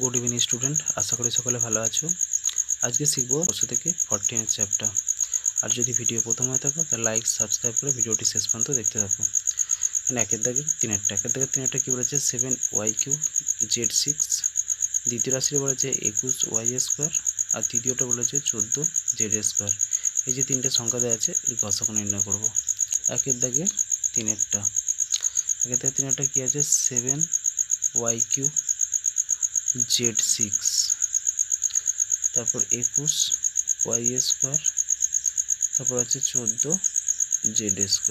Good evening student, আশা করি সকলে ভালো আছো। আজকে শিখব বর্ষ থেকে 14 চ্যাপ্টার। আর যদি ভিডিও প্রথম হয়ে থাকো তাহলে লাইক সাবস্ক্রাইব করে ভিডিওটি শেষ পর্যন্ত দেখতে থাকো। একের দাগের তিনেরটা কী বলেছে 7y³ z6। দ্বিতীয় রাশিটা বলেছে 21y², আর তৃতীয়টা বলেছে 14z²। এই যে তিনটে সংখ্যা দেওয়া আছে এর গসাগু নির্ণয় করব। একের দাগে তিনেরটা কী আছে 7y³ z6, তারপর 21y², তারপর আছে 14z²।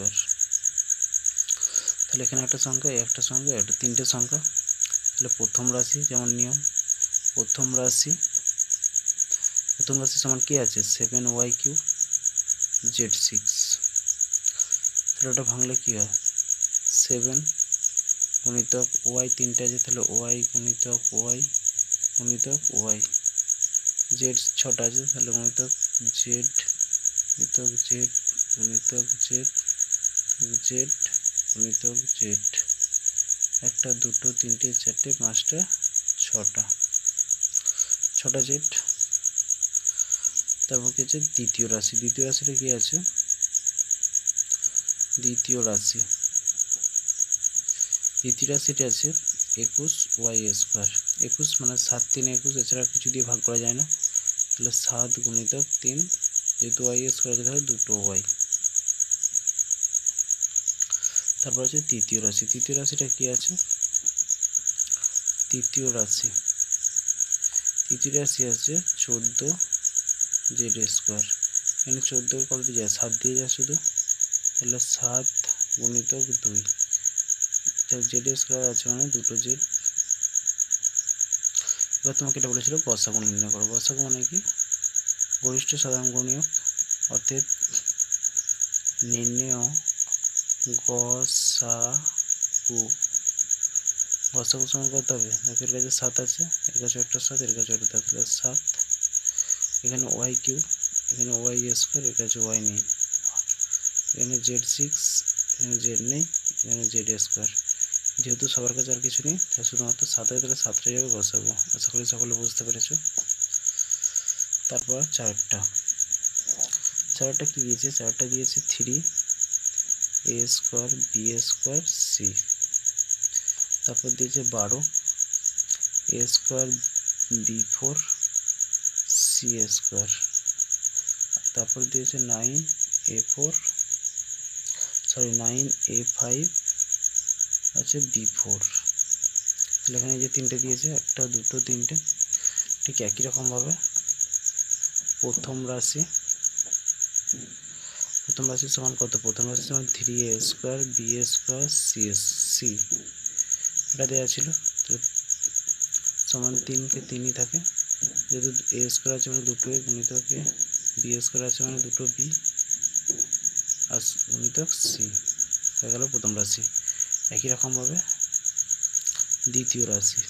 তাহলে এখানে একটা সংখ্যা, একটা সংখ্যা, একটা তিনটে সংখ্যা। তাহলে প্রথম রাশি যেমন নিয়ম, প্রথম রাশি সমান কি আছে 7y³ z6। তাহলে ওটা ভাঙলে কি হয় 7 গুণিতক ওয়াই, তিনটে আছে তাহলে ওয়াই গুণিতক ওয়াই গুণিতক ওয়াই, জেড ছটা আছে তাহলে গুণিতক জেড গুণিতক জেড গুণিতক জেড জেড গুণিতক জেড, একটা দুটো তিনটে চারটে পাঁচটা ছটা জেড। তারপর কি আছে দ্বিতীয় রাশিটা কি আছে দ্বিতীয় রাশিটা আছে 21y²। 21 মানে 7 3 21, এছাড়া কিছু দিয়ে ভাগ করা যায় না। তাহলে 7 গুণিতক 3, যেহেতু y² আছে তাহলে দুটো ওয়াই। তারপর আছে তৃতীয় রাশিটা কি আছে তৃতীয় রাশি আছে 14z²। এখানে 14 কত দিয়ে যায় 7 দিয়ে যায় শুধু, তাহলে 7 গুণিতক 2, z² আছে মানে দুটো জেড। এবার তোমাকে এটা বলেছিল গসাগু নির্ণয় করো। গসাগু মানে কি গরিষ্ঠ সাধারণ গুণিয়ক, অর্থাৎ নির্ণেয় গসাগু সমান কত হবে, দেখো এর কাছে 7 আছে, এর কাছে একটা 7, এর কাছে একটা, তাহলে 7। এখানে y³, এখানে y², এর কাছে y নেই, এখানে z6, এখানে z নেই, এখানে z²। যেহেতু সবার কাছে আর কিছু নেই তাই শুধুমাত্র 7 হয়, তাহলে 7টাই যাবে গসাগু। আশা করি সকলে বুঝতে পেরেছ। তারপর চারটা কি দিয়েছে, দিয়েছে 3a² b² c। তারপর দিয়েছে 12 a² b4 c²। তারপর দিয়েছে 9a5 আছে b4। তাহলে এখানে যে তিনটে দিয়েছে একটা দুটো তিনটে, ঠিক একই রকমভাবে প্রথম রাশি সমান কত, প্রথম রাশি সমান 3a² b² c। এটা দেওয়া ছিল, তো সমান 3কে 3ই থাকে, যেহেতু a² আছে মানে দুটো a গুণিতক a, b² আছে মানে দুটো b আর গুণিতক c হয়ে গেল প্রথম রাশি। একই রকমভাবে দ্বিতীয় রাশি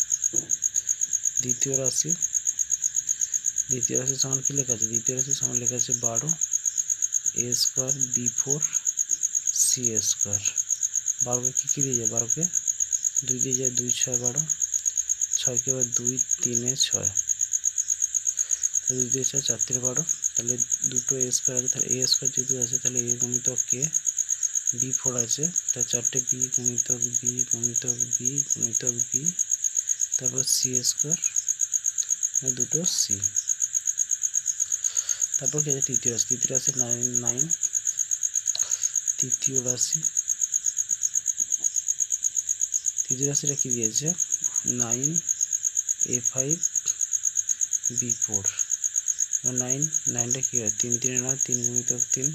সমান কি লেখা আছে, দ্বিতীয় রাশি সমান লেখা আছে 12 a² b4 c²। 12কে কী দিয়ে যায়, 12কে 2 দিয়ে যায়, 2 6 12, 6কে আবার 2 3 6, তাহলে 2 দিয়ে 6 4 3 12, তাহলে দুটো a² আছে, তাহলে a² যেহেতু আছে তাহলে a গুণিতক কে, b4 আছে তাহলে 4টে b গুণিতক b গুণিতক b গুণিতক b, তারপর c², দুটো c। তারপর কি আছে তৃতীয় রাশি 9। তৃতীয় রাশিটা কি দিয়েছে 9a5 b4। 9টা কি হয় 3 3 9, 3 গুণিতক 3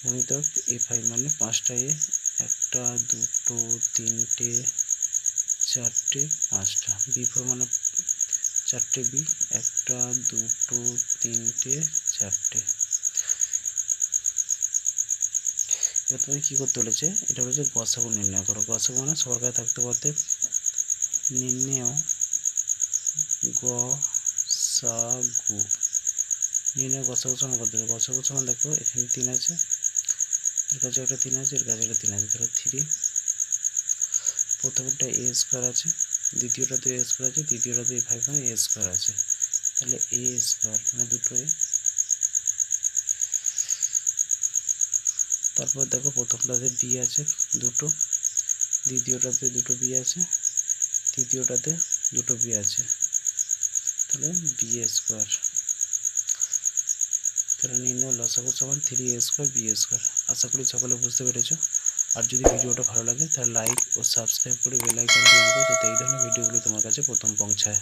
গুণিতক a5 মানে 5টা a, একটা দুটো তিনটে চারটে পাঁচটা, b4 মানে 4টে b, একটা দুটো তিনটে চারটে। এবার তুমি কী করতে বলেছে, এটা বলেছে গসাগু নির্ণয় করো। গসাগু মানে সবার কাছে থাকতে পারতে নির্ণেয় গসাগু সমান করতে হবে। গসাগু সমান দেখো এখানে 3 আছে, এর কাছে একটা 3 আছে, এর কাছে একটা 3 আছে, তাহলে 3 প্রথমটা a² আছে দ্বিতীয়টাতে এ স্কোয়ার আছে, তৃতীয়টাতে এ 5 মানে এ স্কোয়ার আছে, তাহলে এ স্কোয়ার মানে দুটো এ। তারপর দেখো প্রথমটাতে বি আছে দুটো, দ্বিতীয়টাতে দুটো বি আছে, তৃতীয়টাতে দুটো বি আছে, তাহলে বি স্কোয়ার। তাহলে নির্ণয় লসাগু সমান 3a স্কোয়ার বি স্কোয়ার। আশা করি সকলে বুঝতে পেরেছো। আর যদি ভিডিওটা ভালো লাগে তাহলে লাইক ও সাবস্ক্রাইব করে বেল আইকনটি অন করো, যাতে এই ধরনের ভিডিওগুলি তোমার কাছে প্রথম পৌঁছায়।